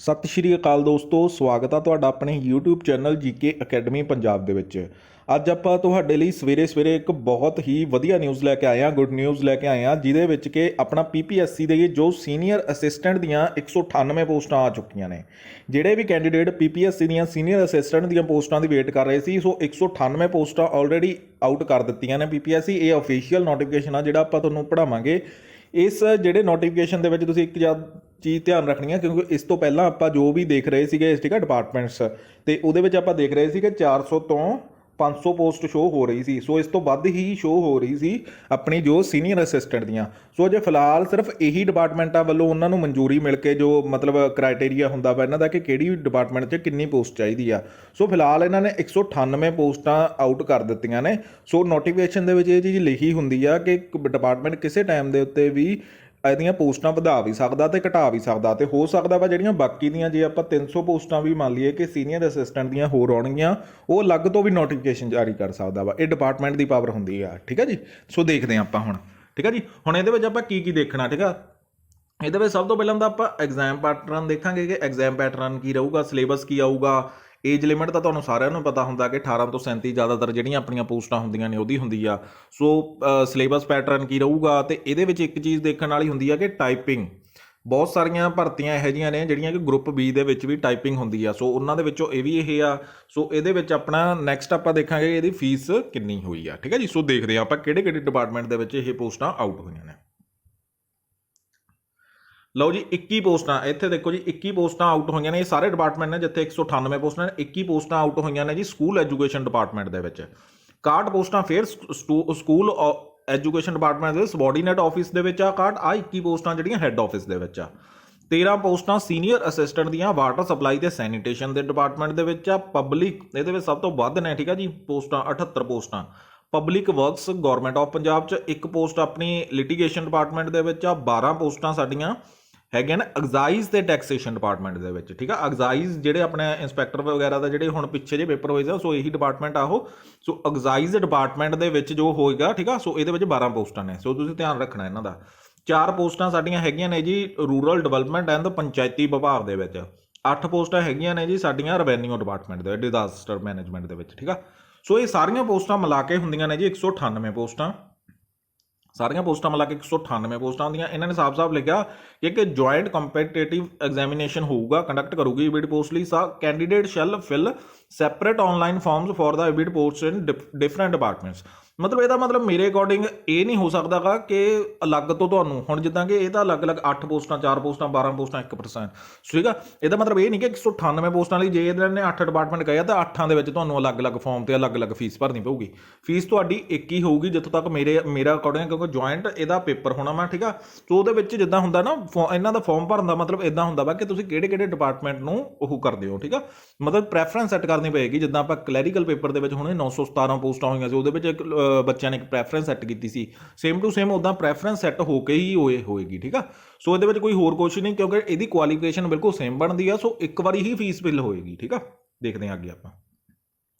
ਸਤਿ ਸ਼੍ਰੀ ਅਕਾਲ ਦੋਸਤੋ, ਸਵਾਗਤ ਆ ਤੁਹਾਡਾ ਆਪਣੇ YouTube channel GK academy Punjab ਦੇ ਵਿੱਚ। ਅੱਜ ਆਪਾਂ ਤੁਹਾਡੇ ਲਈ ਸਵੇਰੇ ਸਵੇਰੇ ਇੱਕ ਬਹੁਤ ਹੀ ਵਧੀਆ ਨਿਊਜ਼ ਲੈ ਕੇ ਆਏ ਹਾਂ, ਗੁੱਡ ਨਿਊਜ਼ ਲੈ ਕੇ ਆਏ ਹਾਂ, ਜਿਹਦੇ ਵਿੱਚ ਕਿ ਆਪਣਾ PPSC ਦੇ ਜੋ ਸੀਨੀਅਰ ਅਸਿਸਟੈਂਟ ਦੀਆਂ 198 ਪੋਸਟਾਂ ਆ ਚੁੱਕੀਆਂ ਨੇ। ਜਿਹੜੇ ਵੀ ਕੈਂਡੀਡੇਟ PPSC ਦੀਆਂ ਸੀਨੀਅਰ ਅਸਿਸਟੈਂਟ ਦੀਆਂ ਪੋਸਟਾਂ ਦੀ ਵੇਟ ਕਰ ਰਹੇ ਸੀ, ਸੋ 198 ਪੋਸਟਾਂ ਆਲਰੇਡੀ ਆਊਟ ਕਰ ਦਿੱਤੀਆਂ ਨੇ PPSC। ਇਹ ਅਫੀਸ਼ੀਅਲ ਨੋਟੀਫਿਕੇਸ਼ਨ ਆ ਜਿਹੜਾ ਆਪਾਂ ਤੁਹਾਨੂੰ ਪੜ੍ਹਾਵਾਂਗੇ। ਇਸ ਜਿਹੜੇ ਨੋਟੀਫਿਕੇਸ਼ਨ ਦੇ ਵਿੱਚ ਤੁਸੀਂ ਇੱਕ ਚੀਜ਼ ਧਿਆਨ ਰੱਖਣੀ ਹੈ, ਕਿਉਂਕਿ ਇਸ ਤੋਂ ਪਹਿਲਾਂ ਆਪਾਂ ਜੋ ਵੀ ਦੇਖ ਰਹੇ ਸੀਗੇ ਠੀਕ ਹੈ ਡਿਪਾਰਟਮੈਂਟਸ, ਤੇ ਉਹਦੇ ਵਿੱਚ ਆਪਾਂ ਦੇਖ ਰਹੇ ਸੀ ਕਿ 400 ਤੋਂ 500 ਪੋਸਟ ਸ਼ੋਅ ਹੋ ਰਹੀ ਸੀ। ਸੋ ਇਸ ਤੋਂ ਵੱਧ ਹੀ ਸ਼ੋਅ ਹੋ ਰਹੀ ਸੀ ਆਪਣੀ ਜੋ ਸੀਨੀਅਰ ਅਸਿਸਟੈਂਟ ਦੀਆਂ। ਸੋ ਜੇ ਫਿਲਹਾਲ ਸਿਰਫ ਇਹੀ ਡਿਪਾਰਟਮੈਂਟਾਂ ਵੱਲੋਂ ਉਹਨਾਂ ਨੂੰ ਮਨਜ਼ੂਰੀ ਮਿਲ ਕੇ ਜੋ ਮਤਲਬ ਕ੍ਰਾਈਟੇਰੀਆ ਹੁੰਦਾ ਵਾ ਇਹਨਾਂ ਦਾ ਕਿ ਕਿਹੜੀ ਡਿਪਾਰਟਮੈਂਟ 'ਚ ਕਿੰਨੀ ਪੋਸਟ ਚਾਹੀਦੀ ਆ, ਸੋ ਫਿਲਹਾਲ ਇਹਨਾਂ ਨੇ 198 ਪੋਸਟਾਂ ਆਊਟ ਕਰ ਦਿੱਤੀਆਂ ਨੇ। ਸੋ ਨੋਟੀਫਿਕੇਸ਼ਨ ਦੇ ਵਿੱਚ ਇਹ ਚੀਜ਼ ਲਿਖੀ ਹੁੰਦੀ ਆ ਕਿ ਡਿਪਾਰਟਮੈਂਟ ਕਿਸੇ ਟਾਈਮ ਦੇ ਉੱਤੇ ਵੀ ਇਹਦੀਆਂ ਪੋਸਟਾਂ ਵਧਾ ਵੀ ਸਕਦਾ ਤੇ ਘਟਾ ਵੀ ਸਕਦਾ, ਤੇ ਹੋ ਸਕਦਾ ਵਾ ਜਿਹੜੀਆਂ ਬਾਕੀ ਦੀਆਂ ਜੇ ਆਪਾਂ 300 ਪੋਸਟਾਂ ਵੀ ਮੰਨ ਲਈਏ ਕਿ ਸੀਨੀਅਰ ਅਸਿਸਟੈਂਟ ਦੀਆਂ ਹੋਰ ਆਉਣਗੀਆਂ, ਉਹ ਅਲੱਗ ਤੋਂ ਵੀ ਨੋਟੀਫਿਕੇਸ਼ਨ ਜਾਰੀ ਕਰ ਸਕਦਾ ਵਾ। ਇਹ ਡਿਪਾਰਟਮੈਂਟ ਦੀ ਪਾਵਰ ਹੁੰਦੀ ਆ, ਠੀਕ ਹੈ ਜੀ। ਸੋ ਦੇਖਦੇ ਹਾਂ ਆਪਾਂ ਹੁਣ, ਠੀਕ ਹੈ ਜੀ। ਹੁਣ ਇਹਦੇ ਵਿੱਚ ਆਪਾਂ ਕੀ ਦੇਖਣਾ, ਠੀਕ ਆ। ਇਹਦੇ ਵਿੱਚ ਸਭ ਤੋਂ ਪਹਿਲਾਂ ਤਾਂ ਆਪਾਂ ਐਗਜ਼ਾਮ ਪੈਟਰਨ ਦੇਖਾਂਗੇ ਕਿ ਐਗਜ਼ਾਮ ਪੈਟਰਨ ਕੀ ਰਹੂਗਾ, ਸਿਲੇਬਸ ਕੀ ਆਊਗਾ। ਏਜ ਲਿਮਿਟ ਤਾਂ ਤੁਹਾਨੂੰ ਸਾਰਿਆਂ ਨੂੰ ਪਤਾ ਹੁੰਦਾ ਕਿ 18 ਤੋਂ 37 ਜ਼ਿਆਦਾਤਰ ਜਿਹੜੀਆਂ ਆਪਣੀਆਂ ਪੋਸਟਾਂ ਹੁੰਦੀਆਂ ਨੇ ਉਹਦੀ ਹੁੰਦੀ ਆ। ਸੋ ਸਿਲੇਬਸ ਪੈਟਰਨ ਕੀ ਰਹੂਗਾ, ਤੇ ਇਹਦੇ ਵਿੱਚ ਇੱਕ ਚੀਜ਼ ਦੇਖਣ ਵਾਲੀ ਹੁੰਦੀ ਆ ਕਿ ਟਾਈਪਿੰਗ। ਬਹੁਤ ਸਾਰੀਆਂ ਭਰਤੀਆਂ ਇਹੋ ਜਿਹੀਆਂ ਨੇ ਜਿਹੜੀਆਂ ਕਿ ਗਰੁੱਪ B ਦੇ ਵਿੱਚ ਵੀ ਟਾਈਪਿੰਗ ਹੁੰਦੀ ਆ, ਸੋ ਉਹਨਾਂ ਦੇ ਵਿੱਚੋਂ ਇਹ ਵੀ ਇਹ ਆ। ਸੋ ਇਹਦੇ ਵਿੱਚ ਆਪਣਾ ਨੈਕਸਟ ਆਪਾਂ ਦੇਖਾਂਗੇ ਇਹਦੀ ਫੀਸ ਕਿੰਨੀ ਹੋਈ ਆ, ਠੀਕ ਹੈ ਜੀ। ਸੋ ਦੇਖਦੇ ਹਾਂ ਆਪਾਂ ਕਿਹੜੇ ਕਿਹੜੇ ਡਿਪਾਰਟਮੈਂਟ ਦੇ ਵਿੱਚ ਇਹ ਪੋਸਟਾਂ ਆਊਟ ਹੋਈਆਂ ਨੇ। ਲਓ ਜੀ, 21 ਪੋਸਟਾਂ ਇੱਥੇ ਦੇਖੋ ਜੀ, 21 ਪੋਸਟਾਂ ਆਊਟ ਹੋਈਆਂ ਨੇ। ਇਹ ਸਾਰੇ ਡਿਪਾਰਟਮੈਂਟ ਨੇ ਜਿੱਥੇ 198 ਪੋਸਟਾਂ ਨੇ, 21 ਪੋਸਟਾਂ ਆਊਟ ਹੋਈਆਂ ਨੇ ਜੀ ਸਕੂਲ ਐਜੂਕੇਸ਼ਨ ਡਿਪਾਰਟਮੈਂਟ ਦੇ ਵਿੱਚ। 61 ਪੋਸਟਾਂ ਫਿਰ ਸਕੂਲ ਐਜੂਕੇਸ਼ਨ ਡਿਪਾਰਟਮੈਂਟ ਦੇ ਸਬੋਰਡੀਨੇਟ ਆਫਿਸ ਦੇ ਵਿੱਚ ਆ। 21 ਪੋਸਟਾਂ ਜਿਹੜੀਆਂ ਹੈੱਡ ਆਫਿਸ ਦੇ ਵਿੱਚ ਆ। 13 ਪੋਸਟਾਂ ਸੀਨੀਅਰ ਅਸਿਸਟੈਂਟ ਦੀਆਂ ਵਾਟਰ ਸਪਲਾਈ ਤੇ ਸੈਨੀਟੇਸ਼ਨ ਦੇ ਡਿਪਾਰਟਮੈਂਟ ਦੇ ਵਿੱਚ ਆ। ਪਬਲਿਕ ਇਹਦੇ ਵਿੱਚ ਸਭ ਤੋਂ ਵੱਧ ਨੇ, ਠੀਕ ਆ ਜੀ, ਪੋਸਟਾਂ 78 ਪੋਸਟਾਂ। Public works government of Punjab 'ਚ ਇੱਕ ਪੋਸਟ ਆਪਣੀ ਲਿਟੀਗੇਸ਼ਨ ਡਿਪਾਰਟਮੈਂਟ ਦੇ ਵਿੱਚ ਆ। 12 ਪੋਸਟਾਂ ਸਾਡੀਆਂ ਹੈਗੇ ਨੇ ਐਗਜ਼ਾਈਜ਼ ਤੇ ਟੈਕਸੇਸ਼ਨ ਡਿਪਾਰਟਮੈਂਟ ਦੇ ਵਿੱਚ, ਠੀਕ ਆ। ਐਗਜ਼ਾਈਜ਼ ਜਿਹੜੇ ਆਪਣੇ ਇੰਸਪੈਕਟਰ ਵਗੈਰਾ ਦਾ ਜਿਹੜੇ ਹੁਣ ਪਿੱਛੇ ਜੇ ਪੇਪਰ ਹੋਏ ਸੀ, ਸੋ ਇਹੀ ਡਿਪਾਰਟਮੈਂਟ ਆ ਉਹ। ਸੋ ਐਗਜ਼ਾਈਜ਼ ਡਿਪਾਰਟਮੈਂਟ ਦੇ ਵਿੱਚ ਜੋ ਹੋਏਗਾ, ਠੀਕ ਆ। ਸੋ ਇਹਦੇ ਵਿੱਚ 12 ਪੋਸਟਾਂ ਨੇ, ਸੋ ਤੁਸੀਂ ਧਿਆਨ ਰੱਖਣਾ ਇਹਨਾਂ ਦਾ। 4 ਪੋਸਟਾਂ ਸਾਡੀਆਂ ਹੈਗੀਆਂ ਨੇ ਜੀ ਰੂਰਲ ਡਿਵੈਲਪਮੈਂਟ ਐਂਡ ਪੰਚਾਇਤੀ ਵਿਭਾਗ ਦੇ ਵਿੱਚ। 8 ਪੋਸਟਾਂ ਹੈਗੀਆਂ ਨੇ ਜੀ ਸਾਡੀਆਂ ਰੈਵਨਿਊ ਡਿਪਾਰਟਮੈਂਟ ਦੇ ਡਿਜ਼ਾਸਟਰ ਮੈਨੇਜਮੈਂਟ ਦੇ ਵਿੱਚ, ਠੀਕ ਆ। ਸੋ ਇਹ ਸਾਰੀਆਂ ਪੋਸਟਾਂ ਮਿਲਾ ਕੇ ਹੁੰਦੀਆਂ ਨੇ ਜੀ 198 ਪੋਸਟਾਂ। ਸਾਰੀਆਂ ਪੋਸਟਾਂ ਮਿਲਾ ਕੇ 198 ਪੋਸਟਾਂ ਹੁੰਦੀਆਂ। ਇਹਨਾਂ ਨੇ ਸਾਫ਼-ਸਾਫ਼ ਲਿਖਿਆ ਕਿ ਜੁਆਇੰਟ ਕੰਪੀਟੀਟਿਵ ਐਗਜ਼ਾਮੀਨੇਸ਼ਨ ਹੋਊਗਾ, ਕੰਡਕਟ ਕਰੂਗੀ ਈਬੀਡ ਪੋਸਟ ਲਈ। Candidate shall fill separate online forms for the EBD post in different departments. ਮਤਲਬ ਇਹਦਾ ਮਤਲਬ ਮੇਰੇ ਅਕੋਰਡਿੰਗ ਇਹ ਨਹੀਂ ਹੋ ਸਕਦਾਗਾ ਕਿ ਅਲੱਗ ਤੋਂ ਤੁਹਾਨੂੰ ਹੁਣ ਜਿੱਦਾਂ ਕਿ ਇਹ ਤਾਂ ਅਲੱਗ-ਅਲੱਗ 8 ਪੋਸਟਾਂ 4 ਪੋਸਟਾਂ 12 ਪੋਸਟਾਂ 1%, ਠੀਕ ਆ। ਇਹਦਾ ਮਤਲਬ ਇਹ ਨਹੀਂ ਕਿ 198 ਪੋਸਟਾਂ ਲਈ ਜੇ ਇਹਨਾਂ ਨੇ 8 ਡਿਪਾਰਟਮੈਂਟ ਕਹੇ ਤਾਂ 8 ਦੇ ਵਿੱਚ ਤੁਹਾਨੂੰ ਅਲੱਗ-ਅਲੱਗ ਫਾਰਮ ਤੇ ਅਲੱਗ-ਅਲੱਗ ਫੀਸ ਭਰਨੀ ਪਊਗੀ। ਫੀਸ ਤੁਹਾਡੀ ਇੱਕ ਹੀ ਹੋਊਗੀ ਜਿੱਥੋਂ ਤੱਕ ਮੇਰਾ ਅਕੋਰਡਿੰਗ, ਕਿਉਂਕਿ ਜੁਆਇੰਟ ਇਹਦਾ ਪੇਪਰ ਹੋਣਾ ਵਾ, ਠੀਕ ਆ। ਸੋ ਉਹਦੇ ਵਿੱਚ ਜਿੱਦਾਂ ਹੁੰਦਾ ਨਾ ਇਹਨਾਂ ਦਾ ਫਾਰਮ ਭਰਨ ਦਾ ਮਤਲਬ ਇਦਾਂ ਹੁੰਦਾ ਵਾ ਕਿ ਤੁਸੀਂ ਕਿਹੜੇ-ਕਿਹੜੇ ਡਿਪਾਰਟਮੈਂਟ ਨੂੰ ਉਹ ਕਰਦੇ ਹੋ, ਠੀਕ ਆ। ਮਤਲਬ ਪ੍ਰੈਫਰੈਂਸ ਸੈੱਟ ਕਰਨੀ ਪਏਗੀ। ਜਿੱਦਾਂ ਆਪਾਂ ਕਲੈਰੀਕਲ ਪੇਪਰ ਦੇ ਵਿੱਚ ਹੁਣੇ 917 ਪੋਸਟਾਂ ਹੋਈਆਂ ਸੀ, ਉਹਦੇ ਵਿੱਚ ਇੱਕ ਬੱਚਿਆਂ ਨੇ ਇੱਕ ਪ੍ਰੈਫਰੈਂਸ ਸੈੱਟ ਕੀਤੀ ਸੀ, ਸੇਮ ਟੂ ਸੇਮ ਉੱਦਾਂ ਪ੍ਰੈਫਰੈਂਸ ਸੈੱਟ ਹੋ ਕੇ ਹੀ ਹੋਏਗੀ, ਠੀਕ ਆ। ਸੋ ਇਹਦੇ ਵਿੱਚ ਕੋਈ ਹੋਰ ਕੁਛ ਨਹੀਂ, ਕਿਉਂਕਿ ਇਹਦੀ ਕੁਆਲੀਫਿਕੇਸ਼ਨ ਬਿਲਕੁਲ ਸੇਮ ਬਣਦੀ ਆ। ਸੋ ਇੱਕ ਵਾਰੀ ਹੀ ਫੀਸ ਬਿਲ ਹੋਏਗੀ, ਠੀਕ ਆ। ਦੇਖਦੇ ਹਾਂ ਅੱਗੇ ਆਪਾਂ।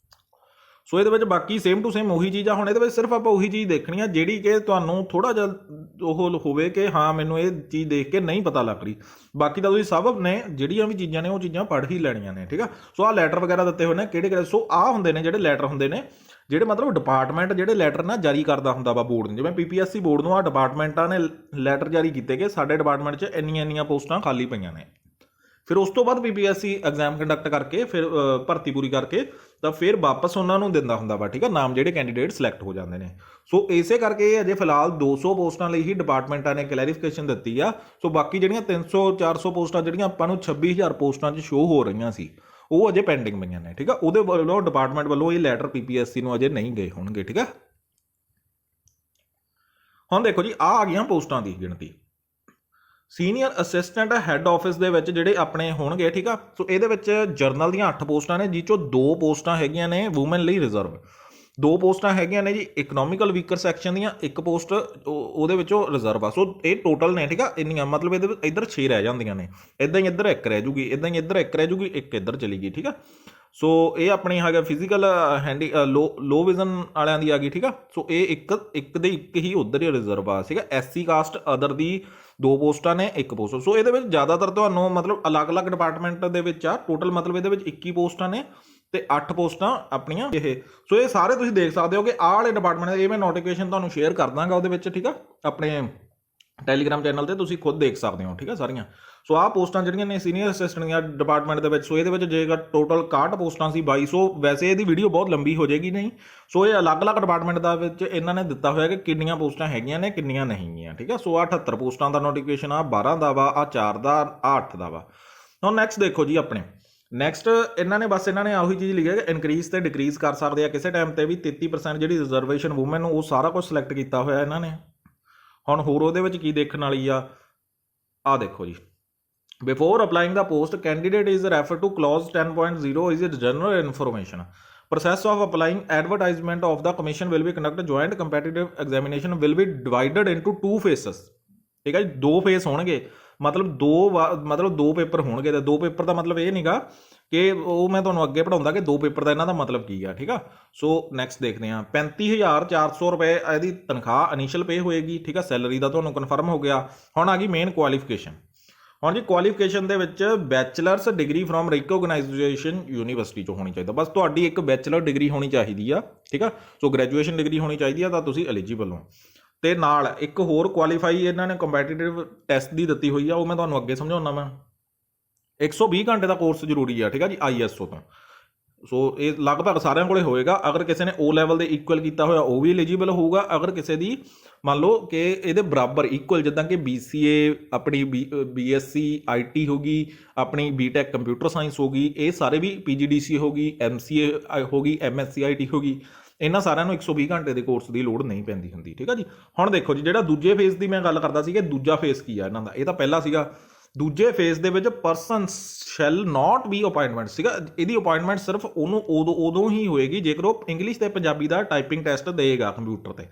ਸੋ ਇਹਦੇ ਵਿੱਚ ਬਾਕੀ ਸੇਮ ਟੂ ਸੇਮ ਉਹੀ ਚੀਜ਼ ਆ। ਹੁਣ ਇਹਦੇ ਵਿੱਚ ਸਿਰਫ ਆਪਾਂ ਉਹੀ ਚੀਜ਼ ਦੇਖਣੀ ਆ ਜਿਹੜੀ ਕਿ ਤੁਹਾਨੂੰ ਥੋੜਾ ਜਿਹਾ ਉਹ ਹੋਵੇ ਕਿ ਹਾਂ ਮੈਨੂੰ ਇਹ ਚੀਜ਼ ਦੇਖ ਕੇ ਨਹੀਂ ਪਤਾ ਲੱਗ ਰਹੀ। ਬਾਕੀ ਤਾਂ ਤੁਸੀਂ ਸਭ ਨੇ ਜਿਹੜੀਆਂ ਵੀ ਚੀਜ਼ਾਂ ਨੇ ਉਹ ਚੀਜ਼ਾਂ ਪੜ੍ਹ ਹੀ ਲੈਣੀਆਂ ਨੇ, ਠੀਕ ਆ। ਸੋ ਆਹ ਲੈਟਰ ਵਗੈਰਾ ਦਿੱਤੇ ਹੋਏ ਨੇ ਕਿਹੜੇ। ਸੋ ਆਹ ਹੁੰਦੇ ਨੇ ਜਿਹੜੇ ਲੈਟਰ ਹੁੰਦੇ ਨੇ, ਜਿਹੜੇ ਮਤਲਬ ਡਿਪਾਰਟਮੈਂਟ ਜਿਹੜੇ ਲੈਟਰ ਨਾ ਜਾਰੀ ਕਰਦਾ ਹੁੰਦਾ ਵਾ ਬੋਰਡ ਨੂੰ। ਜਿਵੇਂ PPSC ਬੋਰਡ ਨੂੰ ਆਹ ਡਿਪਾਰਟਮੈਂਟਾਂ ਨੇ ਲੈਟਰ ਜਾਰੀ ਕੀਤੇ ਕਿ ਸਾਡੇ ਡਿਪਾਰਟਮੈਂਟ 'ਚ ਇੰਨੀਆਂ ਪੋਸਟਾਂ ਖਾਲੀ ਪਈਆਂ ਨੇ। ਫਿਰ ਉਸ ਤੋਂ ਬਾਅਦ PPSC ਐਗਜ਼ਾਮ ਕੰਡਕਟ ਕਰਕੇ ਫਿਰ ਭਰਤੀ ਪੂਰੀ ਕਰਕੇ ਤਾਂ ਫਿਰ ਵਾਪਸ ਉਹਨਾਂ ਨੂੰ ਦਿੰਦਾ ਹੁੰਦਾ ਵਾ, ਠੀਕ ਆ, ਨਾਮ ਜਿਹੜੇ ਕੈਂਡੀਡੇਟ ਸਿਲੈਕਟ ਹੋ ਜਾਂਦੇ ਨੇ। ਸੋ ਇਸੇ ਕਰਕੇ ਅਜੇ ਫਿਲਹਾਲ 200 ਪੋਸਟਾਂ ਲਈ ਹੀ ਡਿਪਾਰਟਮੈਂਟਾਂ ਨੇ ਕਲੈਰੀਫਿਕੇਸ਼ਨ ਦਿੱਤੀ ਆ। ਸੋ ਬਾਕੀ ਜਿਹੜੀਆਂ 300-400 ਪੋਸਟਾਂ ਜਿਹੜੀਆਂ ਆਪਾਂ ਨੂੰ 26,000 ਪੋਸਟਾਂ 'ਚ ਸ਼ੋਅ ਹੋ ਰਹੀਆਂ ਸੀ, ਉਹ ਅਜੇ ਪੈਂਡਿੰਗ ਪਈਆਂ ਨੇ, ਠੀਕ ਆ। ਉਹਦੇ ਵੱਲੋਂ ਡਿਪਾਰਟਮੈਂਟ ਵੱਲੋਂ ਇਹ ਲੈਟਰ PPSC ਨੂੰ ਅਜੇ ਨਹੀਂ ਗਏ ਹੋਣਗੇ, ਠੀਕ ਆ। ਹੁਣ ਦੇਖੋ ਜੀ, ਆ ਗਈਆਂ ਪੋਸਟਾਂ ਦੀ ਗਿਣਤੀ। ਸੀਨੀਅਰ ਅਸਿਸਟੈਂਟ ਹੈੱਡ ਆਫਿਸ ਦੇ ਵਿੱਚ ਜਿਹੜੇ ਆਪਣੇ ਹੋਣਗੇ, ਠੀਕ ਆ। ਸੋ ਇਹਦੇ ਵਿੱਚ ਜਰਨਲ ਦੀਆਂ 8 ਪੋਸਟਾਂ ਨੇ, ਜਿਸ ਚੋਂ 2 ਪੋਸਟਾਂ ਹੈਗੀਆਂ ਨੇ ਵੂਮਨ ਲਈ ਰਿਜ਼ਰਵ। 2 ਪੋਸਟਾਂ ਹੈਗੀਆਂ ਨੇ ਜੀ ਇਕਨੋਮਿਕਲ ਵੀਕਰ ਸੈਕਸ਼ਨ ਦੀਆਂ, 1 ਪੋਸਟ ਉਹਦੇ ਵਿੱਚੋਂ ਰਿਜ਼ਰਵ ਆ। ਸੋ ਇਹ ਟੋਟਲ ਨੇ, ਠੀਕ ਆ, ਇੰਨੀਆਂ। ਮਤਲਬ ਇਹਦੇ ਇੱਧਰ 6 ਰਹਿ ਜਾਂਦੀਆਂ ਨੇ, ਇੱਦਾਂ ਹੀ ਇੱਧਰ 1 ਰਹਿ ਜੂਗੀ, ਇੱਦਾਂ ਹੀ ਇੱਧਰ 1 ਰਹਿ ਜੂਗੀ, 1 ਇੱਧਰ ਚਲੀ ਗਈ, ਠੀਕ ਆ। ਸੋ ਇਹ ਆਪਣੀ ਹੈਗਾ ਫਿਜ਼ੀਕਲ ਹੈਂਡੀ ਲੋ ਵਿਜ਼ਨ ਵਾਲਿਆਂ ਦੀ ਆ ਗਈ, ਠੀਕ ਆ। ਸੋ ਇਹ ਇੱਕ ਦੇ ਇੱਕ ਹੀ ਉਧਰ ਹੀ ਰਿਜ਼ਰਵ ਆ ਸੀਗਾ। SC ਕਾਸਟ ਅਦਰ ਦੀ 2 ਪੋਸਟਾਂ ਨੇ, 1 ਪੋਸਟ। ਸੋ ਇਹਦੇ ਵਿੱਚ ਜ਼ਿਆਦਾਤਰ ਤੁਹਾਨੂੰ ਮਤਲਬ ਅਲੱਗ-ਅਲੱਗ ਡਿਪਾਰਟਮੈਂਟ ਦੇ ਵਿੱਚ ਆ ਟੋਟਲ, ਮਤਲਬ ਇਹਦੇ ਵਿੱਚ 21 ਪੋਸਟਾਂ ਨੇ ਤੇ 8 ਪੋਸਟਾਂ ਆਪਣੀਆਂ ਇਹ। ਸੋ ਇਹ ਸਾਰੇ ਤੁਸੀਂ ਦੇਖ ਸਕਦੇ ਹੋ ਕਿ ਆਹ ਵਾਲੇ ਡਿਪਾਰਟਮੈਂਟ, ਇਹ ਮੈਂ ਨੋਟੀਫਿਕੇਸ਼ਨ ਤੁਹਾਨੂੰ ਸ਼ੇਅਰ ਕਰ ਦਾਂਗਾ ਉਹਦੇ ਵਿੱਚ, ਠੀਕ ਆ, ਆਪਣੇ ਟੈਲੀਗ੍ਰਾਮ ਚੈਨਲ ਤੇ ਤੁਸੀਂ ਖੁਦ ਦੇਖ ਸਕਦੇ ਹੋ, ਠੀਕ ਆ, ਸਾਰੀਆਂ। ਸੋ ਆਹ ਪੋਸਟਾਂ ਜਿਹੜੀਆਂ ਨੇ ਸੀਨੀਅਰ ਅਸਿਸਟੈਂਟ ਦੀਆਂ ਡਿਪਾਰਟਮੈਂਟ ਦੇ ਵਿੱਚ। ਸੋ ਇਹਦੇ ਵਿੱਚ ਜੇਕਰ ਟੋਟਲ 61 ਪੋਸਟਾਂ ਸੀ 2200, ਵੈਸੇ ਇਹਦੀ ਵੀਡੀਓ ਬਹੁਤ ਲੰਬੀ ਹੋ ਜਾਏਗੀ ਨਹੀਂ। ਸੋ ਇਹ ਅਲੱਗ-ਅਲੱਗ ਡਿਪਾਰਟਮੈਂਟ ਦਾ ਵਿੱਚ ਇਹਨਾਂ ਨੇ ਦਿੱਤਾ ਹੋਇਆ ਕਿ ਕਿੰਨੀਆਂ ਪੋਸਟਾਂ ਹੈਗੀਆਂ ਨੇ, ਕਿੰਨੀਆਂ ਨਹੀਂ ਗੀਆਂ, ਠੀਕ ਆ। ਸੋ ਆਹ 78 ਪੋਸਟਾਂ ਦਾ ਨੋਟੀਫਿਕੇਸ਼ਨ ਆ, 12 ਦਾ ਵਾ, ਆਹ 4 ਦਾ, ਆਹ 8 ਦਾ ਵਾ। ਹੁਣ ਨੈਕਸਟ ਦੇਖੋ ਜੀ ਆਪਣੇ ਨੈਕਸਟ ਇਹਨਾਂ ਨੇ ਆਹੀ ਚੀਜ਼ ਲਿਖਿਆ ਕਿ ਇਨਕਰੀਜ਼ ਤੇ ਡਿਕਰੀਜ਼ ਕਰ ਸਕਦੇ ਆ ਕਿਸੇ ਟਾਈਮ ਤੇ ਵੀ। 33% ਜਿਹੜੀ ਰਿਜ਼ਰਵੇਸ਼ਨ ਵੂਮਨ ਨੂੰ, ਉਹ ਸਾਰਾ ਕੁਝ ਸਿਲੈਕਟ ਕੀਤਾ ਹੋਇਆ ਇਹਨਾਂ ਨੇ। ਹੁਣ ਹੋਰ ਉਹਦੇ ਵਿੱਚ ਕੀ ਦੇਖਣ ਵਾਲੀ ਆ, ਆਹ ਦੇਖੋ ਜੀ। Before applying the post candidate is refer to clause 10.0 is it general information. Process of applying advertisement of the commission will be conducted joint competitive examination will be divided into 2 phases, ਠੀਕ ਹੈ ਜੀ। 2 face ਹੋਣਗੇ, ਮਤਲਬ 2 paper ਹੋਣਗੇ। ਤੇ 2 paper ਦਾ ਮਤਲਬ ਇਹ ਨਹੀਂਗਾ ਕਿ ਉਹ ਮੈਂ ਤੁਹਾਨੂੰ ਅੱਗੇ ਪੜਾਉਂਦਾ ਕਿ 2 ਪੇਪਰ ਦਾ ਇਹਨਾਂ ਦਾ ਮਤਲਬ ਕੀ ਆ, ਠੀਕ ਆ। ਸੋ ਨੈਕਸਟ ਦੇਖਦੇ ਹਾਂ। 35,400 ਰੁਪਏ ਇਹਦੀ ਤਨਖਾਹ ਇਨੀਸ਼ੀਅਲ ਪੇ ਹੋਏਗੀ, ਠੀਕ ਆ। ਸੈਲਰੀ ਦਾ ਤੁਹਾਨੂੰ ਕਨਫਰਮ ਹੋ ਗਿਆ। ਹੁਣ ਆ ਗਈ ਮੇਨ ਕੁਆਲੀਫਿਕੇਸ਼ਨ। ਹੁਣ ਜੀ ਕੁਆਲੀਫਿਕੇਸ਼ਨ ਦੇ ਵਿੱਚ bachelors degree from recognisation university ਚੋਂ ਹੋਣੀ ਚਾਹੀਦਾ। ਬਸ ਤੁਹਾਡੀ ਇੱਕ ਬੈਚਲਰ ਡਿਗਰੀ ਹੋਣੀ ਚਾਹੀਦੀ ਆ, ਠੀਕ ਆ। ਸੋ ਗ੍ਰੈਜੂਏਸ਼ਨ ਡਿਗਰੀ ਹੋਣੀ ਚਾਹੀਦੀ ਆ, ਤਾਂ ਤੁਸੀਂ ਐਲੀਜੀਬਲ ਹੋ। ਤੇ ਨਾਲ ਇੱਕ ਹੋਰ ਕੁਆਲੀਫਾਈ ਇਹਨਾਂ ਨੇ ਕੰਪੈਟੀਟਿਵ ਟੈਸਟ ਦੀ ਦਿੱਤੀ ਹੋਈ ਆ, ਉਹ ਮੈਂ ਤੁਹਾਨੂੰ ਅੱਗੇ ਸਮਝਾਉਣਾ। ਮੈਂ 120 ਘੰਟੇ ਦਾ ਕੋਰਸ ਜ਼ਰੂਰੀ ਆ, ਠੀਕ ਆ ਜੀ, ISO ਤੋਂ। ਸੋ ਇਹ ਲਗਭਗ ਸਾਰਿਆਂ ਕੋਲੇ ਹੋਏਗਾ। ਅਗਰ ਕਿਸੇ ਨੇ O ਲੈਵਲ ਦੇ ਇਕੁਅਲ ਕੀਤਾ ਹੋਇਆ, ਉਹ ਵੀ ਐਲੀਜੀਬਲ ਹੋਊਗਾ। ਅਗਰ ਕਿਸੇ ਦੀ ਮੰਨ ਲਓ ਕਿ ਇਹਦੇ ਬਰਾਬਰ ਇਕੁਅਲ, ਜਿੱਦਾਂ ਕਿ BCA, ਆਪਣੀ BSc IT ਹੋ ਗਈ, ਆਪਣੀ BTech ਕੰਪਿਊਟਰ ਸਾਇੰਸ ਹੋ ਗਈ, ਇਹ ਸਾਰੇ ਵੀ PGDC ਹੋ ਗਈ, MCA ਹੋ ਗਈ, MSc IT ਹੋ ਗਈ, ਇਹਨਾਂ ਸਾਰਿਆਂ ਨੂੰ 120 ਘੰਟੇ ਦੇ ਕੋਰਸ ਦੀ ਲੋੜ ਨਹੀਂ ਪੈਂਦੀ ਹੁੰਦੀ, ਠੀਕ ਆ ਜੀ। ਹੁਣ ਦੇਖੋ ਜੀ, ਜਿਹੜਾ ਦੂਜੇ ਫੇਜ਼ ਦੀ ਮੈਂ ਗੱਲ ਕਰਦਾ ਸੀ ਕਿ ਦੂਜਾ ਫੇਜ਼ ਕੀ ਆ ਇਹਨਾਂ ਦਾ, ਇਹ ਤਾਂ ਪਹਿਲਾ ਸੀਗਾ। ਦੂਜੇ ਫੇਜ਼ ਦੇ ਵਿੱਚ person shell not be appointment ਸੀਗਾ। ਇਹਦੀ ਅਪਾਇੰਟਮੈਂਟ ਸਿਰਫ ਉਹਨੂੰ ਉਦੋਂ ਹੀ ਹੋਏਗੀ ਜੇਕਰ ਉਹ ਇੰਗਲਿਸ਼ ਤੇ ਪੰਜਾਬੀ ਦਾ ਟਾਈਪਿੰਗ ਟੈਸਟ ਦੇਗਾ ਕੰਪਿਊਟਰ ਤੇ,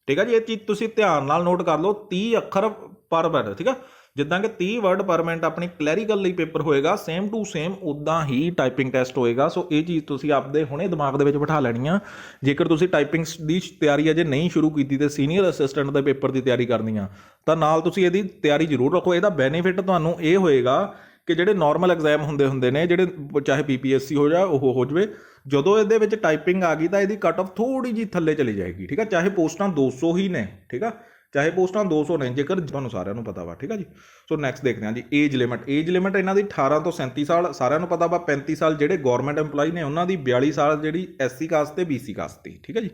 ਠੀਕ ਆ ਜੀ। ਇਹ ਚੀਜ਼ ਤੁਸੀਂ ਧਿਆਨ ਨਾਲ ਨੋਟ ਕਰ ਲਓ। 30 ਅੱਖਰ ਪਰ ਮਿੰਟ, ਠੀਕ ਆ। ਜਿੱਦਾਂ ਕਿ 30 ਵਰਡ ਪਰ ਮਿੰਟ ਆਪਣੀ ਕਲੈਰੀਕਲ ਲਈ ਪੇਪਰ ਹੋਏਗਾ, ਸੇਮ ਟੂ ਸੇਮ ਉੱਦਾਂ ਹੀ ਟਾਈਪਿੰਗ ਟੈਸਟ ਹੋਏਗਾ। ਸੋ ਇਹ ਚੀਜ਼ ਤੁਸੀਂ ਆਪਦੇ ਹੁਣੇ ਦਿਮਾਗ ਦੇ ਵਿੱਚ ਬਿਠਾ ਲੈਣੀ ਆ। ਜੇਕਰ ਤੁਸੀਂ ਟਾਈਪਿੰਗ ਦੀ ਤਿਆਰੀ ਅਜੇ ਨਹੀਂ ਸ਼ੁਰੂ ਕੀਤੀ ਤੇ ਸੀਨੀਅਰ ਅਸਿਸਟੈਂਟ ਦੇ ਪੇਪਰ ਦੀ ਤਿਆਰੀ ਕਰਨੀ ਆ, ਤਾਂ ਨਾਲ ਤੁਸੀਂ ਇਹਦੀ ਤਿਆਰੀ ਜ਼ਰੂਰ ਰੱਖੋ। ਇਹਦਾ ਬੈਨੀਫਿਟ ਤੁਹਾਨੂੰ ਇਹ ਹੋਏਗਾ ਕਿ ਜਿਹੜੇ ਨਾਰਮਲ ਐਗਜ਼ਾਮ ਹੁੰਦੇ ਨੇ, ਜਿਹੜੇ ਚਾਹੇ PPSC ਹੋ ਜਾ ਉਹ ਹੋ ਜਾਵੇ, ਜਦੋਂ ਇਹਦੇ ਵਿੱਚ ਟਾਈਪਿੰਗ ਆ ਗਈ ਤਾਂ ਇਹਦੀ ਕੱਟ ਆਫ ਥੋੜੀ ਜਿਹੀ ਥੱਲੇ ਚਲੀ ਜਾਏਗੀ, ਠੀਕ ਆ। ਚਾਹੇ ਪੋਸਟਾਂ 200 ਹੀ ਨੇ, ਠੀਕ ਆ, ਚਾਹੇ ਪੋਸਟਾਂ 200 ਨੇ, ਜੇਕਰ ਤੁਹਾਨੂੰ ਸਾਰਿਆਂ ਨੂੰ ਪਤਾ ਵਾ, ਠੀਕ ਆ ਜੀ। ਸੋ ਨੈਕਸਟ ਦੇਖਦੇ ਹਾਂ ਜੀ। ਏਜ ਲਿਮਿਟ ਇਹਨਾਂ ਦੀ 18 ਤੋਂ 37 ਸਾਲ ਸਾਰਿਆਂ ਨੂੰ ਪਤਾ ਵਾ। 35 ਸਾਲ ਜਿਹੜੇ ਗਵਰਨਮੈਂਟ EMPLOYE ਨੇ ਉਹਨਾਂ ਦੀ, 42 ਸਾਲ ਜਿਹੜੀ SC ਕਾਸਟ ਤੇ BC ਕਾਸਟ ਦੀ, ਠੀਕ ਆ ਜੀ।